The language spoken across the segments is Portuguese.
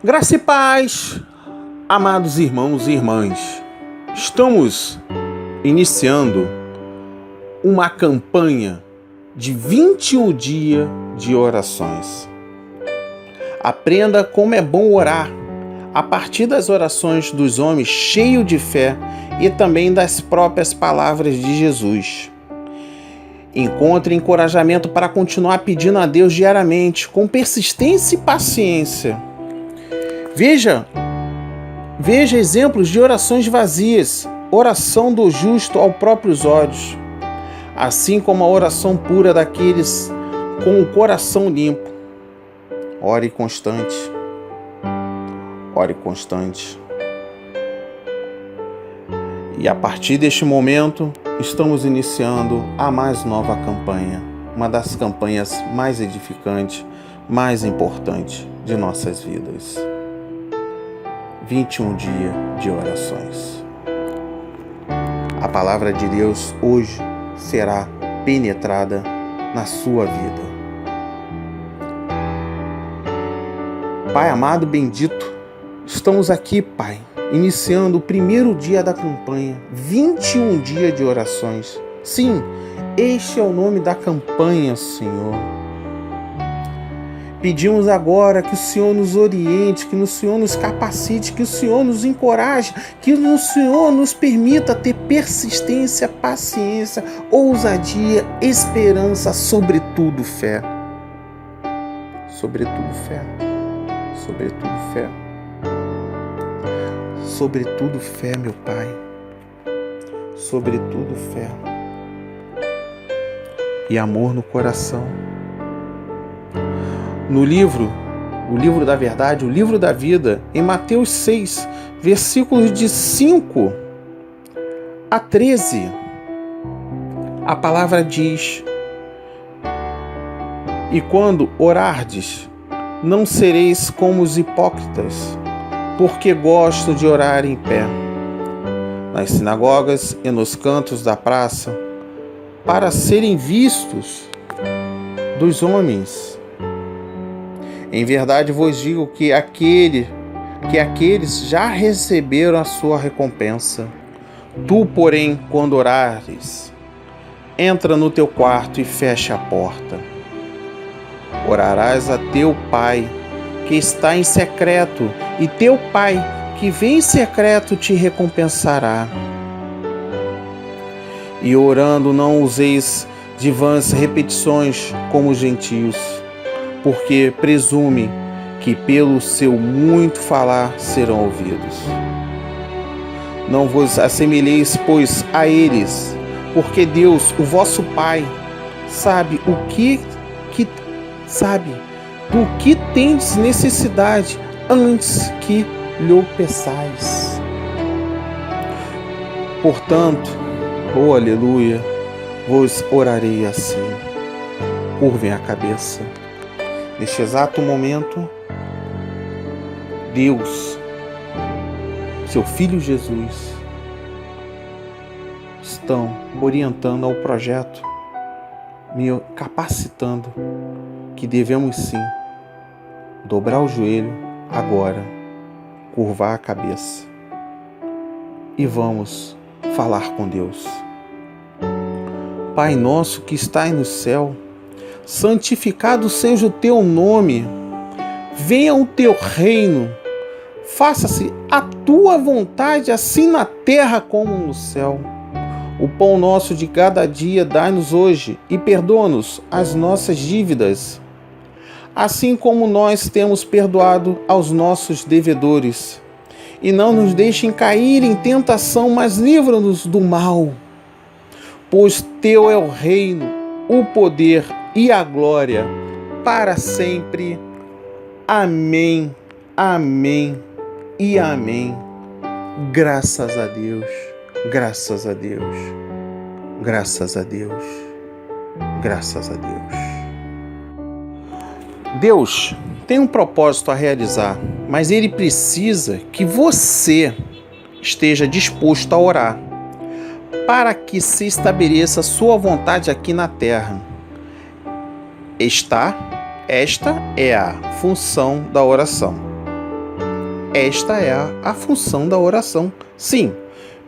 Graça e paz, amados irmãos e irmãs. Estamos iniciando uma campanha de 21 dias de orações. Aprenda como é bom orar a partir das orações dos homens cheios de fé e também das próprias palavras de Jesus. Encontre encorajamento para continuar pedindo a Deus diariamente, com persistência e paciência. Veja exemplos de orações vazias, oração do justo aos próprios olhos, assim como a oração pura daqueles com o coração limpo. Ore constante. Ore constante. E a partir deste momento, estamos iniciando a mais nova campanha, uma das campanhas mais edificantes, mais importantes de nossas vidas. 21 dias de orações. A palavra de Deus hoje será penetrada na sua vida. Pai amado, bendito, estamos aqui, Pai, iniciando o primeiro dia da campanha, 21 dias de orações. Sim, este é o nome da campanha, Senhor. Pedimos agora que o Senhor nos oriente, que o Senhor nos capacite, que o Senhor nos encoraje, que o Senhor nos permita ter persistência, paciência, ousadia, esperança, sobretudo fé. Sobretudo fé. Sobretudo fé. Sobretudo fé, meu Pai. Sobretudo fé. E amor no coração. No livro da verdade, o livro da vida, em Mateus 6, versículos de 5 a 13, a palavra diz: E quando orardes, não sereis como os hipócritas, porque gostam de orar em pé, nas sinagogas e nos cantos da praça, para serem vistos dos homens. Em verdade vos digo que aqueles já receberam a sua recompensa. Tu, porém, quando orares, entra no teu quarto e fecha a porta. Orarás a teu Pai, que está em secreto, e teu Pai, que vem em secreto, te recompensará. E orando não useis de vãs repetições como os gentios, porque presume que pelo seu muito falar serão ouvidos. Não vos assemelheis, pois, a eles, porque Deus, o vosso Pai, sabe do que tendes necessidade antes que lhe peçais. Portanto, aleluia, vos orarei assim. Curvem a cabeça. Neste exato momento, Deus, seu Filho Jesus, estão orientando ao projeto, me capacitando que devemos sim dobrar o joelho agora, curvar a cabeça e vamos falar com Deus. Pai nosso que estais no céu, santificado seja o teu nome, venha o teu reino, faça-se a tua vontade, assim na terra como no céu. O pão nosso de cada dia dai-nos hoje e perdoa-nos as nossas dívidas, assim como nós temos perdoado aos nossos devedores. E não nos deixem cair em tentação, mas livra-nos do mal. Pois teu é o reino, o poder e a glória para sempre. Amém, amém e amém. Graças a Deus, graças a Deus, graças a Deus, graças a Deus. Deus tem um propósito a realizar, mas Ele precisa que você esteja disposto a orar para que se estabeleça a sua vontade aqui na terra. Esta é a função da oração. esta é a função da oração. Sim,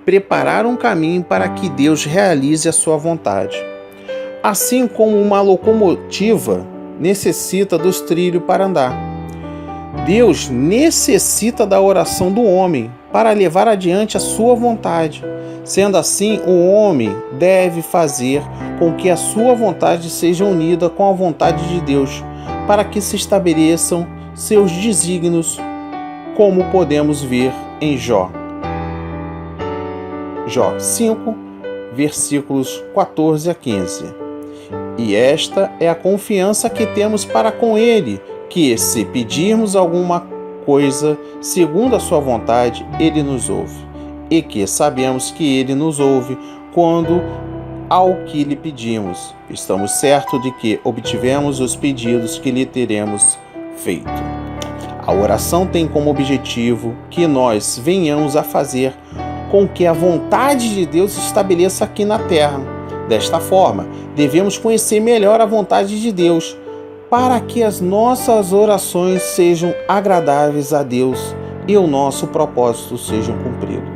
preparar um caminho para que Deus realize a sua vontade. Assim como uma locomotiva necessita dos trilhos para andar, Deus necessita da oração do homem para levar adiante a sua vontade. Sendo assim, o homem deve fazer com que a sua vontade seja unida com a vontade de Deus, para que se estabeleçam seus desígnios, como podemos ver em Jó 5, versículos 14 a 15. E esta é a confiança que temos para com Ele, que, se pedirmos alguma coisa segundo a sua vontade, Ele nos ouve, e que sabemos que Ele nos ouve quando ao que lhe pedimos. Estamos certos de que obtivemos os pedidos que lhe teremos feito. A oração tem como objetivo que nós venhamos a fazer com que a vontade de Deus se estabeleça aqui na terra. Desta forma, devemos conhecer melhor a vontade de Deus, para que as nossas orações sejam agradáveis a Deus e o nosso propósito seja cumprido.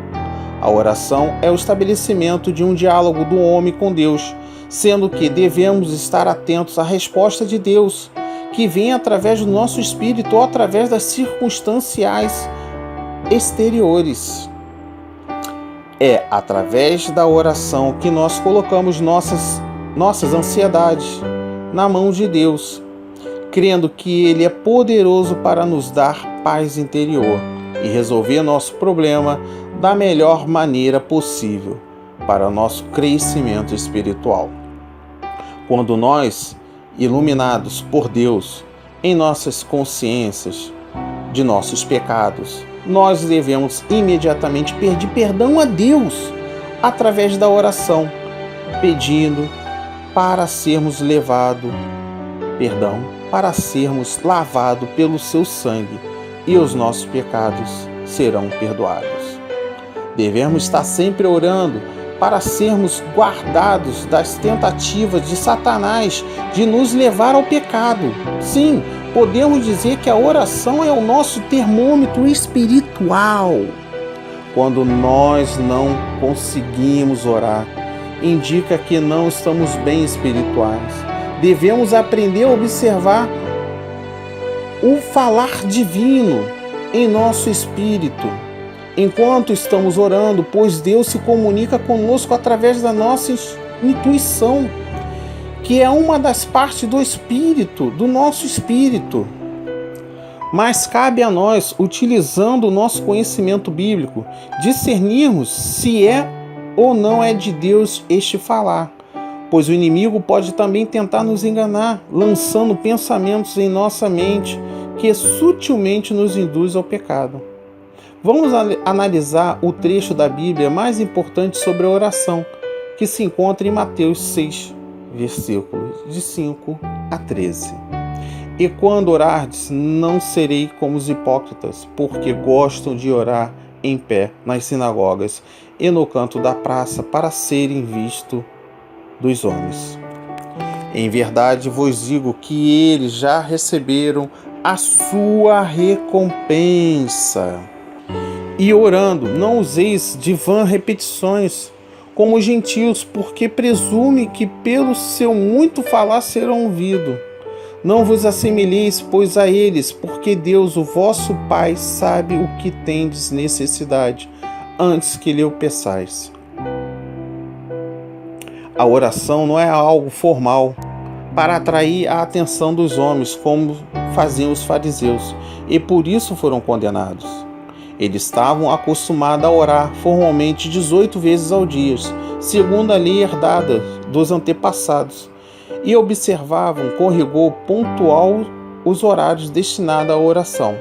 A oração é o estabelecimento de um diálogo do homem com Deus, sendo que devemos estar atentos à resposta de Deus, que vem através do nosso espírito ou através das circunstâncias exteriores. É através da oração que nós colocamos nossas ansiedades na mão de Deus, crendo que Ele é poderoso para nos dar paz interior e resolver nosso problema da melhor maneira possível para nosso crescimento espiritual. Quando nós, iluminados por Deus em nossas consciências de nossos pecados, nós devemos imediatamente pedir perdão a Deus através da oração, pedindo para sermos lavados pelo seu sangue, e os nossos pecados serão perdoados. Devemos estar sempre orando para sermos guardados das tentativas de Satanás de nos levar ao pecado. Sim, podemos dizer que a oração é o nosso termômetro espiritual. Quando nós não conseguimos orar, indica que não estamos bem espirituais. Devemos aprender a observar o falar divino em nosso espírito enquanto estamos orando, pois Deus se comunica conosco através da nossa intuição, que é uma das partes do espírito, do nosso espírito. Mas cabe a nós, utilizando o nosso conhecimento bíblico, discernirmos se é ou não é de Deus este falar, pois o inimigo pode também tentar nos enganar, lançando pensamentos em nossa mente que sutilmente nos induz ao pecado. Vamos analisar o trecho da Bíblia mais importante sobre a oração, que se encontra em Mateus 6, versículos de 5 a 13. E quando orardes, não serei como os hipócritas, porque gostam de orar em pé nas sinagogas e no canto da praça para serem vistos dos homens. Em verdade vos digo que eles já receberam a sua recompensa. E orando, não useis de vã repetições, como os gentios, porque presume que pelo seu muito falar serão ouvidos. Não vos assemelheis, pois, a eles, porque Deus, o vosso Pai, sabe o que tendes necessidade, antes que lhe o peçais. A oração não é algo formal, para atrair a atenção dos homens, como faziam os fariseus, e por isso foram condenados. Eles estavam acostumados a orar formalmente 18 vezes ao dia, segundo a lei herdada dos antepassados, e observavam com rigor pontual os horários destinados à oração,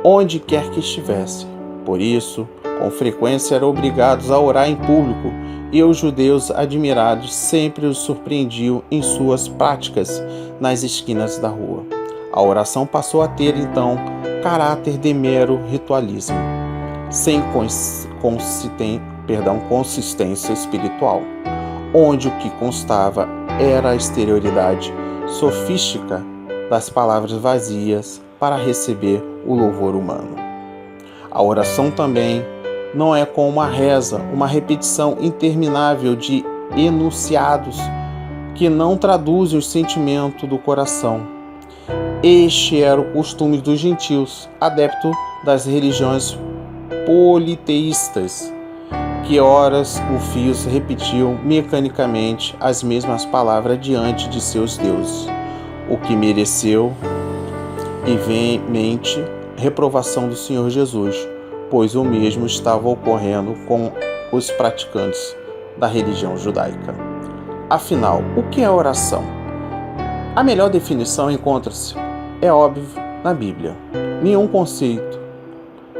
onde quer que estivessem. Por isso, com frequência eram obrigados a orar em público, e os judeus, admirados, sempre os surpreendiam em suas práticas nas esquinas da rua. A oração passou a ter, então, caráter de mero ritualismo, sem consistência espiritual, onde o que constava era a exterioridade sofística das palavras vazias para receber o louvor humano. A oração também não é como uma reza, uma repetição interminável de enunciados que não traduzem os sentimentos do coração. Este era o costume dos gentios, adeptos das religiões politeístas, que horas o fios repetiam mecanicamente as mesmas palavras diante de seus deuses, o que mereceu e veemente reprovação do Senhor Jesus, pois o mesmo estava ocorrendo com os praticantes da religião judaica. Afinal, o que é oração? A melhor definição encontra-se, é óbvio, na Bíblia. Nenhum conceito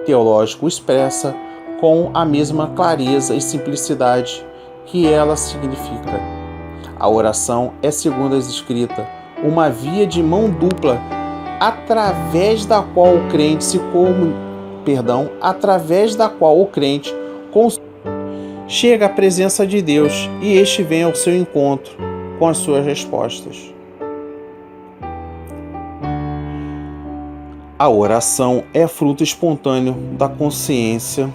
teológico expressa com a mesma clareza e simplicidade que ela significa. A oração é, segundo as Escritas, uma via de mão dupla através da qual o crente chega à presença de Deus e este vem ao seu encontro com as suas respostas. A oração é fruto espontâneo da consciência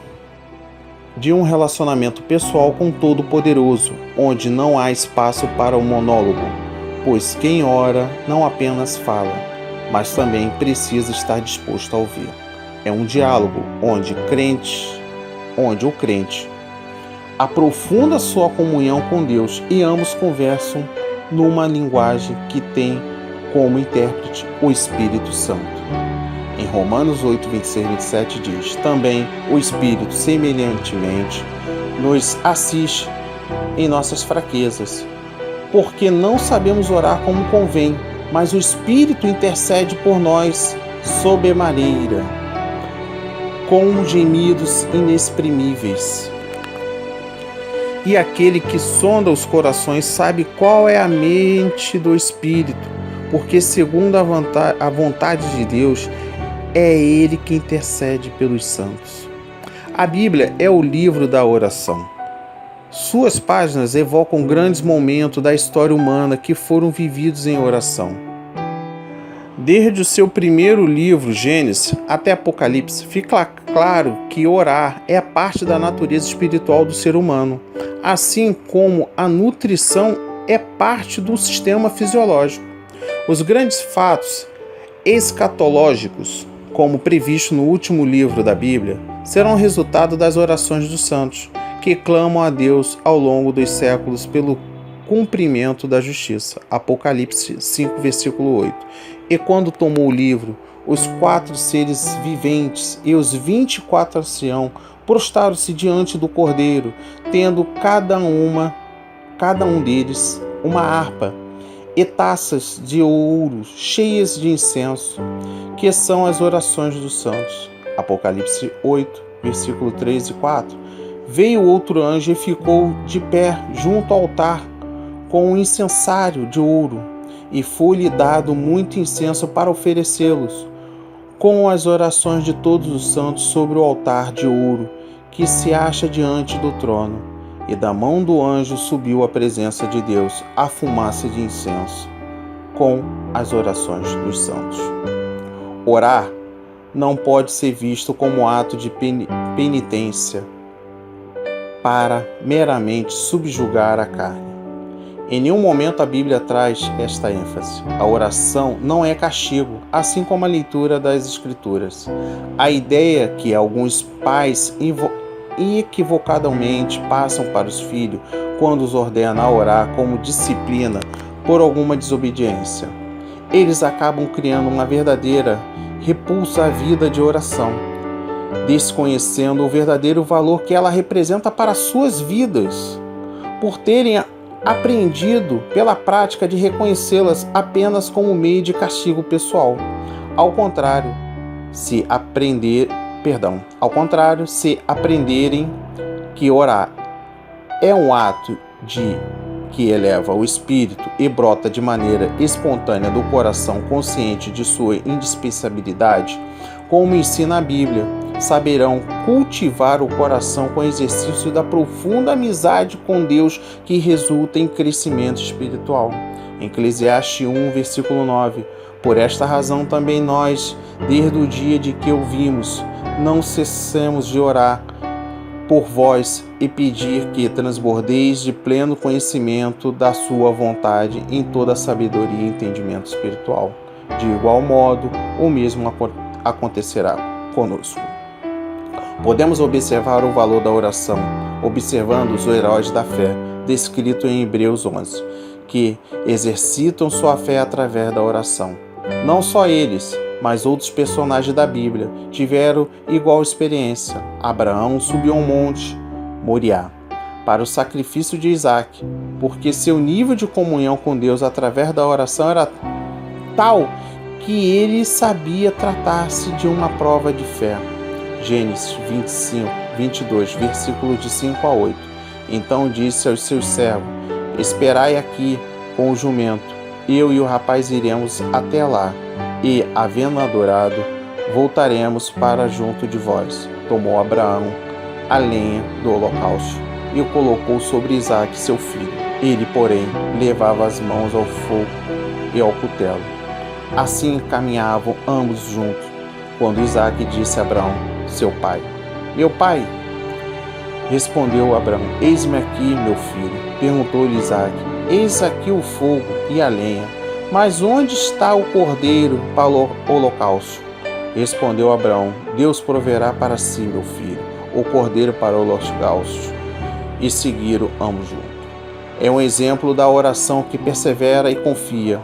de um relacionamento pessoal com o Todo-Poderoso, onde não há espaço para o monólogo, pois quem ora não apenas fala, mas também precisa estar disposto a ouvir. É um diálogo onde o crente aprofunda sua comunhão com Deus e ambos conversam numa linguagem que tem como intérprete o Espírito Santo. Em Romanos 8, 26 e 27 diz: também o Espírito semelhantemente nos assiste em nossas fraquezas, porque não sabemos orar como convém, mas o Espírito intercede por nós sobremaneira, com gemidos inexprimíveis. E aquele que sonda os corações sabe qual é a mente do Espírito, porque segundo a vontade de Deus, é Ele que intercede pelos santos. A Bíblia é o livro da oração. Suas páginas evocam grandes momentos da história humana que foram vividos em oração. Desde o seu primeiro livro, Gênesis, até Apocalipse, fica claro que orar é parte da natureza espiritual do ser humano, assim como a nutrição é parte do sistema fisiológico. Os grandes fatos escatológicos, como previsto no último livro da Bíblia, serão resultado das orações dos santos, que clamam a Deus ao longo dos séculos pelo cumprimento da justiça. Apocalipse 5, versículo 8. E quando tomou o livro, os 4 seres viventes e os 24 anciãos prostaram-se diante do Cordeiro, tendo cada um deles uma harpa e taças de ouro cheias de incenso, que são as orações dos santos. Apocalipse 8, versículo 3 e 4. Veio outro anjo e ficou de pé junto ao altar com um incensário de ouro, e foi-lhe dado muito incenso para oferecê-los, com as orações de todos os santos sobre o altar de ouro que se acha diante do trono. E da mão do anjo subiu à presença de Deus a fumaça de incenso, com as orações dos santos. Orar não pode ser visto como ato de penitência para meramente subjugar a carne. Em nenhum momento a Bíblia traz esta ênfase. A oração não é castigo, assim como a leitura das Escrituras. A ideia que alguns pais equivocadamente passam para os filhos quando os ordenam a orar como disciplina por alguma desobediência. Eles acabam criando uma verdadeira repulsa à vida de oração, desconhecendo o verdadeiro valor que ela representa para suas vidas, por terem aprendido pela prática de reconhecê-las apenas como meio de castigo pessoal. Ao contrário, se aprenderem que orar é um ato que eleva o espírito e brota de maneira espontânea do coração consciente de sua indispensabilidade, como ensina a Bíblia, saberão cultivar o coração com o exercício da profunda amizade com Deus que resulta em crescimento espiritual. Em Eclesiastes 1, versículo 9, Por esta razão também nós, desde o dia de que ouvimos, não cessemos de orar por vós e pedir que transbordeis de pleno conhecimento da sua vontade em toda a sabedoria e entendimento espiritual. De igual modo, o mesmo acontecerá conosco. Podemos observar o valor da oração, observando os heróis da fé, descrito em Hebreus 11, que exercitam sua fé através da oração. Não só eles, mas outros personagens da Bíblia tiveram igual experiência. Abraão subiu a um monte, Moriá, para o sacrifício de Isaac, porque seu nível de comunhão com Deus através da oração era tal que ele sabia tratar-se de uma prova de fé. Gênesis 22, versículos de 5 a 8. Então disse aos seus servos: esperai aqui com o jumento, eu e o rapaz iremos até lá, e, havendo adorado, voltaremos para junto de vós. Tomou Abraão a lenha do holocausto e o colocou sobre Isaque, seu filho. Ele, porém, levava as mãos ao fogo e ao cutelo. Assim caminhavam ambos juntos, quando Isaque disse a Abraão, seu pai: meu pai. Respondeu Abraão: eis-me aqui, meu filho. Perguntou-lhe Isaque: eis aqui o fogo e a lenha, mas onde está o cordeiro para o holocausto? Respondeu Abraão: Deus proverá para si, meu filho, o cordeiro para o holocausto. E seguiram ambos juntos. É um exemplo da oração que persevera e confia.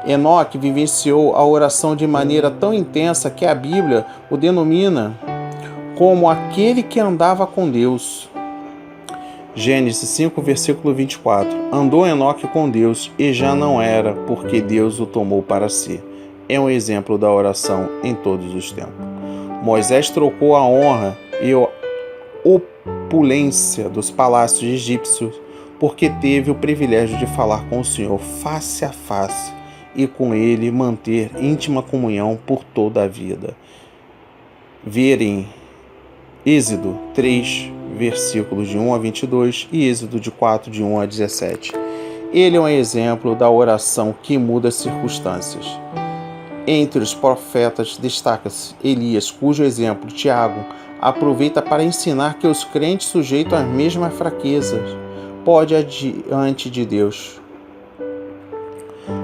Enoque vivenciou a oração de maneira tão intensa que a Bíblia o denomina como aquele que andava com Deus. Gênesis 5, versículo 24. Andou Enoque com Deus e já não era, porque Deus o tomou para si. É um exemplo da oração em todos os tempos. Moisés trocou a honra e a opulência dos palácios egípcios porque teve o privilégio de falar com o Senhor face a face e com ele manter íntima comunhão por toda a vida. Verem Êxodo 3, versículos de 1 a 22 e Êxodo de 4, de 1 a 17. Ele é um exemplo da oração que muda as circunstâncias. Entre os profetas destaca-se Elias, cujo exemplo Tiago aproveita para ensinar que os crentes sujeitos às mesmas fraquezas podem diante de Deus.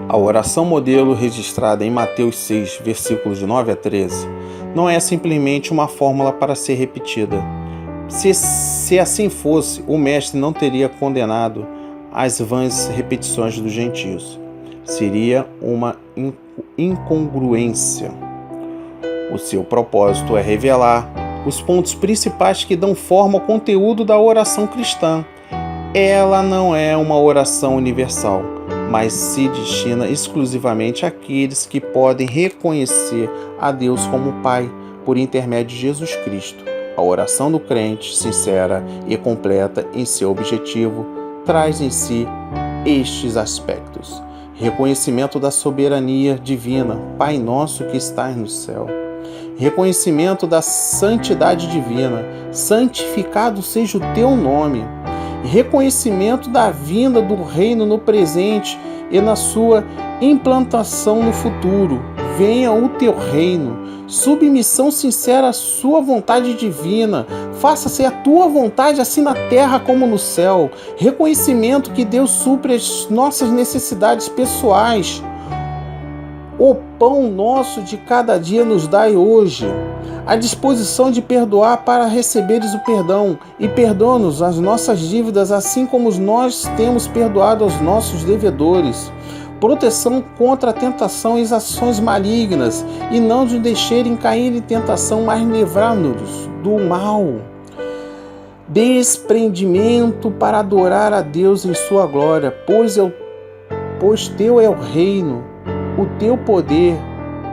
A oração modelo registrada em Mateus 6, versículos de 9 a 13, não é simplesmente uma fórmula para ser repetida. Se assim fosse, o mestre não teria condenado as vãs repetições dos gentios. Seria uma incongruência. O seu propósito é revelar os pontos principais que dão forma ao conteúdo da oração cristã. Ela não é uma oração universal, mas se destina exclusivamente àqueles que podem reconhecer a Deus como Pai por intermédio de Jesus Cristo. A oração do crente, sincera e completa em seu objetivo, traz em si estes aspectos: reconhecimento da soberania divina, Pai nosso que estás no céu. Reconhecimento da santidade divina, santificado seja o teu nome. Reconhecimento da vinda do reino no presente e na sua implantação no futuro. Venha o teu reino. Submissão sincera à sua vontade divina. Faça-se a tua vontade assim na terra como no céu. Reconhecimento que Deus supre as nossas necessidades pessoais. O pão nosso de cada dia nos dai hoje. A disposição de perdoar para receberes o perdão, e perdoa-nos as nossas dívidas, assim como nós temos perdoado aos nossos devedores. Proteção contra a tentação e as ações malignas, e não nos deixarem cair em tentação, mas livrar-nos do mal. Desprendimento para adorar a Deus em sua glória, pois teu é o reino, o teu poder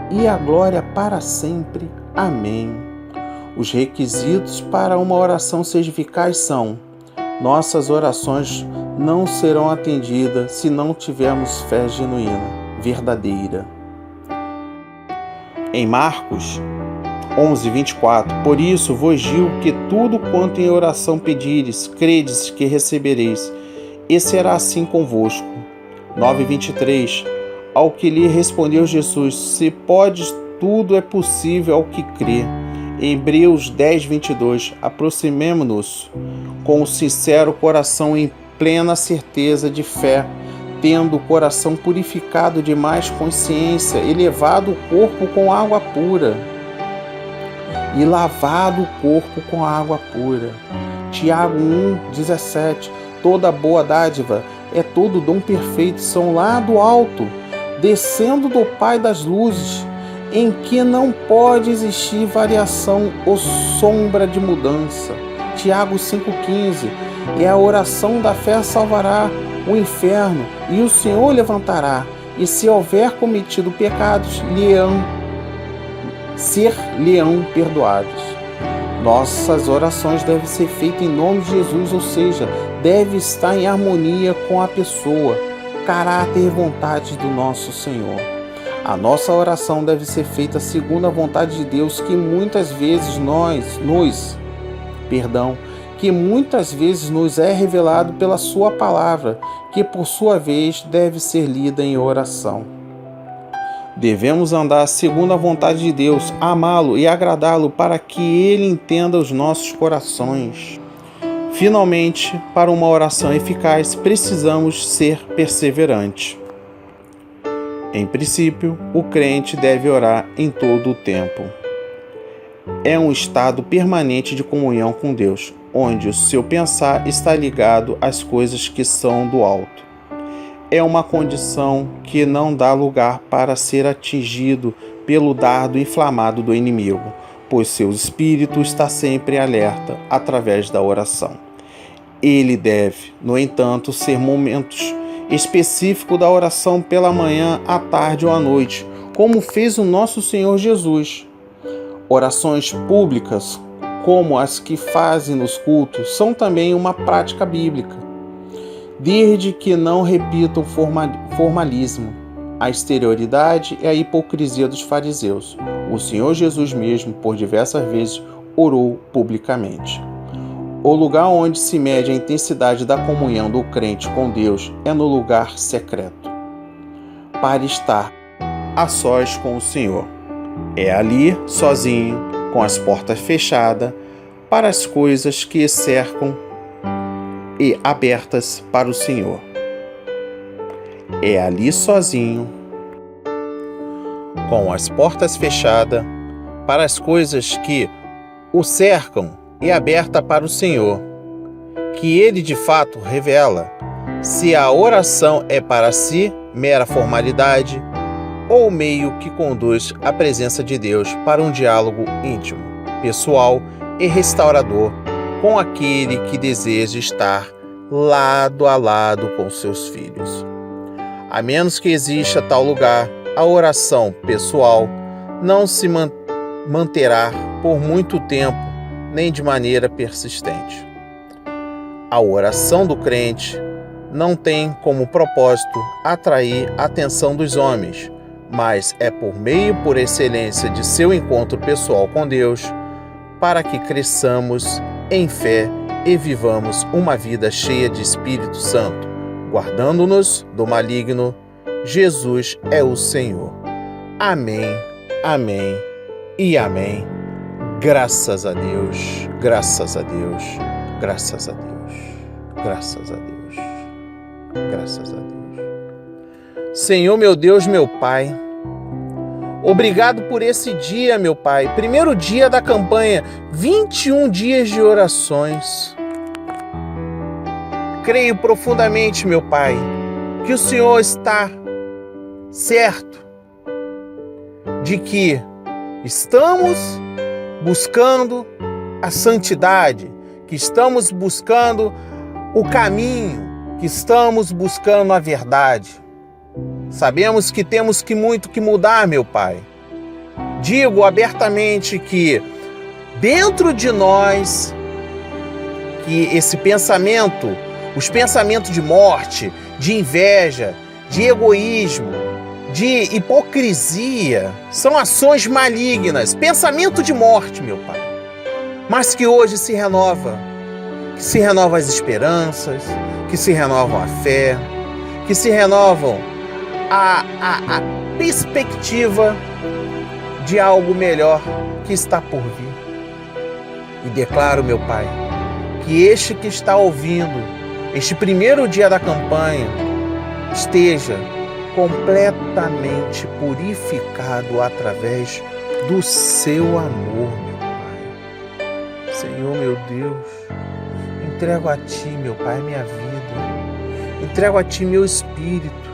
e a glória para sempre. Amém. Os requisitos para uma oração seja eficaz são: nossas orações não serão atendidas se não tivermos fé genuína, verdadeira. Em Marcos 11, 24, por isso vos digo que tudo quanto em oração pedires, credes que recebereis, e será assim convosco. 9, 23, Ao que lhe respondeu Jesus: se podes, tudo é possível ao que crê. Hebreus 10, 22. Aproximemo-nos com o sincero coração em plena certeza de fé, tendo o coração purificado de mais consciência, e levado o corpo com água pura. E lavado o corpo com água pura. Tiago 1,17. Toda boa dádiva é todo dom perfeito, são lá do alto, descendo do Pai das luzes, em que não pode existir variação ou sombra de mudança. Tiago 5,15. E a oração da fé salvará o inferno, e o Senhor levantará, e se houver cometido pecados, lhe-ão perdoados. Nossas orações devem ser feitas em nome de Jesus, ou seja, deve estar em harmonia com a pessoa, caráter e vontade do nosso Senhor. A nossa oração deve ser feita segundo a vontade de Deus, que muitas vezes nos é revelado pela sua palavra, que por sua vez deve ser lida em oração. Devemos andar segundo a vontade de Deus, amá-lo e agradá-lo para que ele entenda os nossos corações. Finalmente, para uma oração eficaz, precisamos ser perseverantes. Em princípio, o crente deve orar em todo o tempo. É um estado permanente de comunhão com Deus, onde o seu pensar está ligado às coisas que são do alto. É uma condição que não dá lugar para ser atingido pelo dardo inflamado do inimigo, pois seu espírito está sempre alerta através da oração. Ele deve, no entanto, ser momentos específicos da oração pela manhã, à tarde ou à noite, como fez o nosso Senhor Jesus. Orações públicas, como as que fazem nos cultos, são também uma prática bíblica, desde que não repitam formalismo, a exterioridade e a hipocrisia dos fariseus. O Senhor Jesus mesmo, por diversas vezes, orou publicamente. O lugar onde se mede a intensidade da comunhão do crente com Deus é no lugar secreto, para estar a sós com o Senhor. É ali, sozinho, com as portas fechadas, para as coisas que cercam e abertas para o Senhor. É ali sozinho, com as portas fechadas, para as coisas que o cercam e aberta para o Senhor, que Ele de fato revela se a oração é para si mera formalidade ou o meio que conduz à presença de Deus para um diálogo íntimo, pessoal e restaurador com aquele que deseja estar lado a lado com seus filhos. A menos que exista tal lugar, a oração pessoal não se manterá por muito tempo, nem de maneira persistente. A oração do crente não tem como propósito atrair a atenção dos homens, mas é por meio por excelência de seu encontro pessoal com Deus, para que cresçamos em fé e vivamos uma vida cheia de Espírito Santo, guardando-nos do maligno. Jesus é o Senhor. Amém, amém e amém. Graças a Deus, graças a Deus, graças a Deus, graças a Deus, graças a Deus. Senhor, meu Deus, meu Pai, obrigado por esse dia, meu Pai, primeiro dia da campanha, 21 dias de orações. Creio profundamente, meu Pai, que o Senhor está certo de que estamos buscando a santidade, que estamos buscando o caminho, que estamos buscando a verdade. Sabemos que temos muito que mudar, meu Pai. Digo abertamente que dentro de nós, que esse pensamento, os pensamentos de morte, de inveja, de egoísmo, de hipocrisia, são ações malignas, pensamento de morte, meu Pai. Mas que hoje se renova, que se renovam as esperanças, que se renovam a fé, que se renovam a perspectiva de algo melhor que está por vir. E declaro, meu Pai, que este que está ouvindo, este primeiro dia da campanha, esteja completamente purificado através do seu amor, meu Pai. Senhor, meu Deus, entrego a Ti, meu Pai, minha vida. Entrego a Ti meu espírito.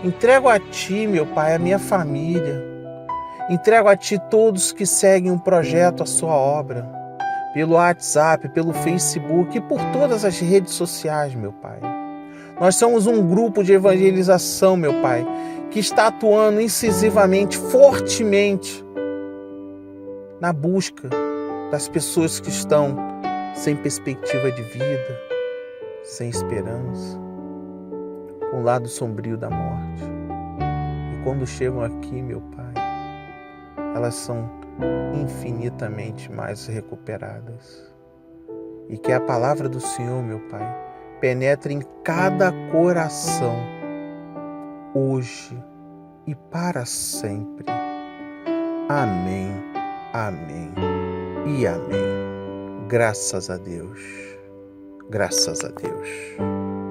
Entrego a Ti, meu Pai, a minha família. Entrego a Ti todos que seguem um projeto, a Sua obra, pelo WhatsApp, pelo Facebook e por todas as redes sociais, meu Pai. Nós somos um grupo de evangelização, meu Pai, que está atuando incisivamente, fortemente, na busca das pessoas que estão sem perspectiva de vida, sem esperança, com o lado sombrio da morte. E quando chegam aqui, meu Pai, elas são infinitamente mais recuperadas. E que a palavra do Senhor, meu Pai, penetre em cada coração, hoje e para sempre. Amém, amém e amém. Graças a Deus. Graças a Deus.